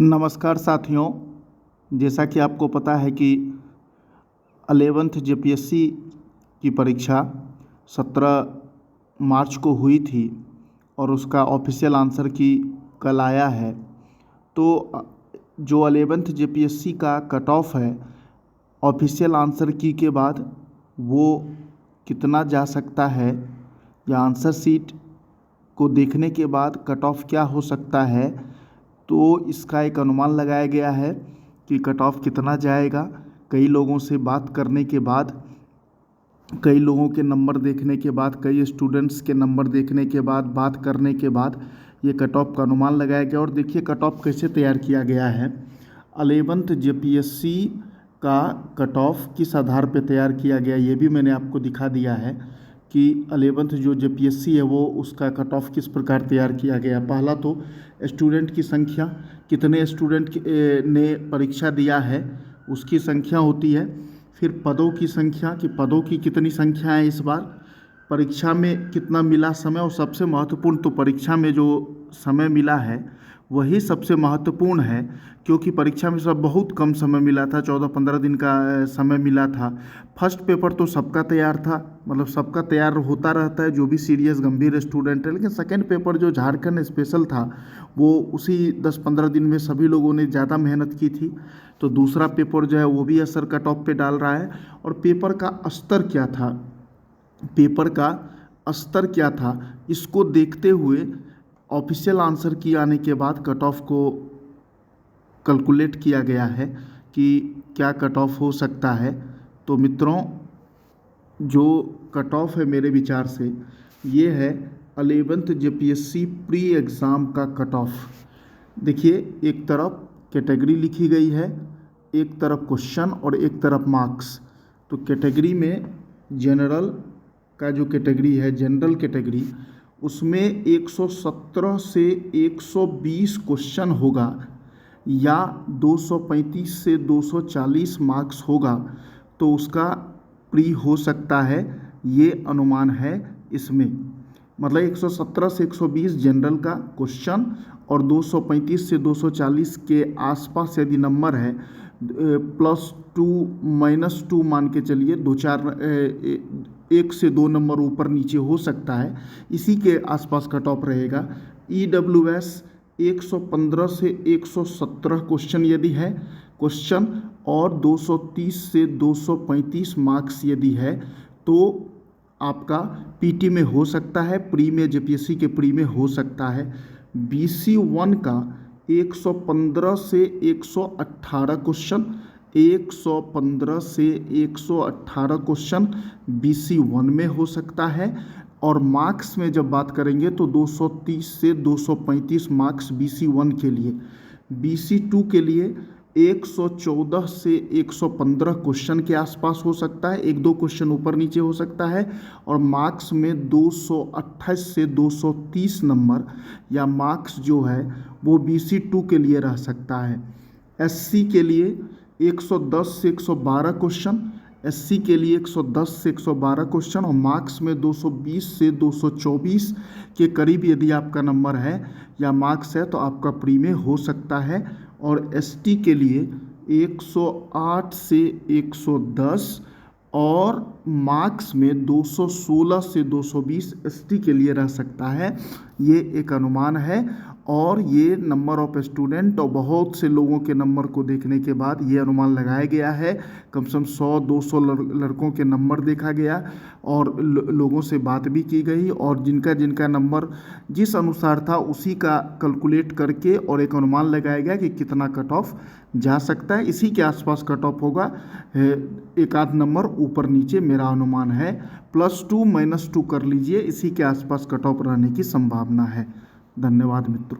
नमस्कार साथियों, जैसा कि आपको पता है कि 11th जेपीएससी की परीक्षा 17 मार्च को हुई थी और उसका ऑफिशियल आंसर की कल आया है। तो जो 11th जेपीएससी का कट ऑफ है ऑफिशियल आंसर की के बाद वो कितना जा सकता है या आंसर सीट को देखने के बाद कट ऑफ क्या हो सकता है, तो इसका एक अनुमान लगाया गया है कि कट ऑफ कितना जाएगा। कई लोगों से बात करने के बाद, कई लोगों के नंबर देखने के बाद, कई स्टूडेंट्स के नंबर देखने के बाद, बात करने के बाद ये कट ऑफ का अनुमान लगाया गया। और देखिए कट ऑफ कैसे तैयार किया गया है। 11th जेपीएससी का कट ऑफ किस आधार पर तैयार किया गया ये भी मैंने आपको दिखा दिया है कि 11th जो जेपीएससी है वो उसका कट ऑफ किस प्रकार तैयार किया गया। पहला तो स्टूडेंट की संख्या, कितने स्टूडेंट ने परीक्षा दिया है उसकी संख्या होती है। फिर पदों की संख्या, कि पदों की कितनी संख्या है इस बार, परीक्षा में कितना मिला समय, और सबसे महत्वपूर्ण तो परीक्षा में जो समय मिला है वही सबसे महत्वपूर्ण है, क्योंकि परीक्षा में सब बहुत कम समय मिला था, 14-15 दिन का समय मिला था। फर्स्ट पेपर तो सबका तैयार था, मतलब सबका तैयार होता रहता है जो भी सीरियस गंभीर स्टूडेंट है। लेकिन सेकंड पेपर जो झारखंड स्पेशल था वो उसी 10-15 दिन में सभी लोगों ने ज़्यादा मेहनत की थी। तो दूसरा पेपर जो है वो भी असर कट ऑफ पे डाल रहा है। और पेपर का स्तर क्या था, पेपर का स्तर क्या था, इसको देखते हुए ऑफिशियल आंसर की आने के बाद कट ऑफ को कैलकुलेट किया गया है कि क्या कट ऑफ हो सकता है। तो मित्रों, जो कट ऑफ है मेरे विचार से ये है 11th जेपीएससी प्री एग्ज़ाम का कट ऑफ। देखिए एक तरफ कैटेगरी लिखी गई है, एक तरफ क्वेश्चन और एक तरफ मार्क्स। तो कैटेगरी में जनरल का जो कैटेगरी है, जनरल कैटेगरी, उसमें 117 से 120 क्वेश्चन होगा या 235 से 240 मार्क्स होगा, तो उसका प्री हो सकता है, ये अनुमान है इसमें। मतलब 117 से 120 जनरल का क्वेश्चन और 235 से 240 के आसपास यदि नंबर है, +2 -2 मान के चलिए, 1 से 2 नंबर ऊपर नीचे हो सकता है, इसी के आसपास कट ऑफ रहेगा। EWS 115 से 117 क्वेश्चन यदि है क्वेश्चन और 230 से 235 मार्क्स यदि है, तो आपका पीटी में हो सकता है, प्री में, जेपीएससी के प्री में हो सकता है। BC1 का 115 से 118 क्वेश्चन, 115 से 118 क्वेश्चन BC1 में हो सकता है। और मार्क्स में जब बात करेंगे तो 230 से 235 मार्क्स BC1 के लिए। BC2 के लिए 114 से 115 क्वेश्चन के आसपास हो सकता है, 1-2 क्वेश्चन ऊपर नीचे हो सकता है। और मार्क्स में 228 से 230 नंबर या मार्क्स जो है वो BC2 के लिए रह सकता है। SC के लिए 110 से 112 क्वेश्चन, SC के लिए 110 से 112 क्वेश्चन और मार्क्स में 220 से 224 के करीब यदि आपका नंबर है या मार्क्स है तो आपका प्री में हो सकता है। और ST के लिए 108 से 110 और मार्क्स में 216 से 220 ST के लिए रह सकता है। ये एक अनुमान है और ये नंबर ऑफ स्टूडेंट और बहुत से लोगों के नंबर को देखने के बाद ये अनुमान लगाया गया है। कम से कम 100-200 लड़कों के नंबर देखा गया और लोगों से बात भी की गई, और जिनका जिनका नंबर जिस अनुसार था उसी का कैलकुलेट करके और एक अनुमान लगाया गया कि कितना कट ऑफ जा सकता है। इसी के आसपास कट ऑफ होगा, एक आध नंबर ऊपर नीचे मेरा अनुमान है। +2 -2 कर लीजिए, इसी के आसपास कट ऑफ रहने की संभावना है। धन्यवाद मित्रों।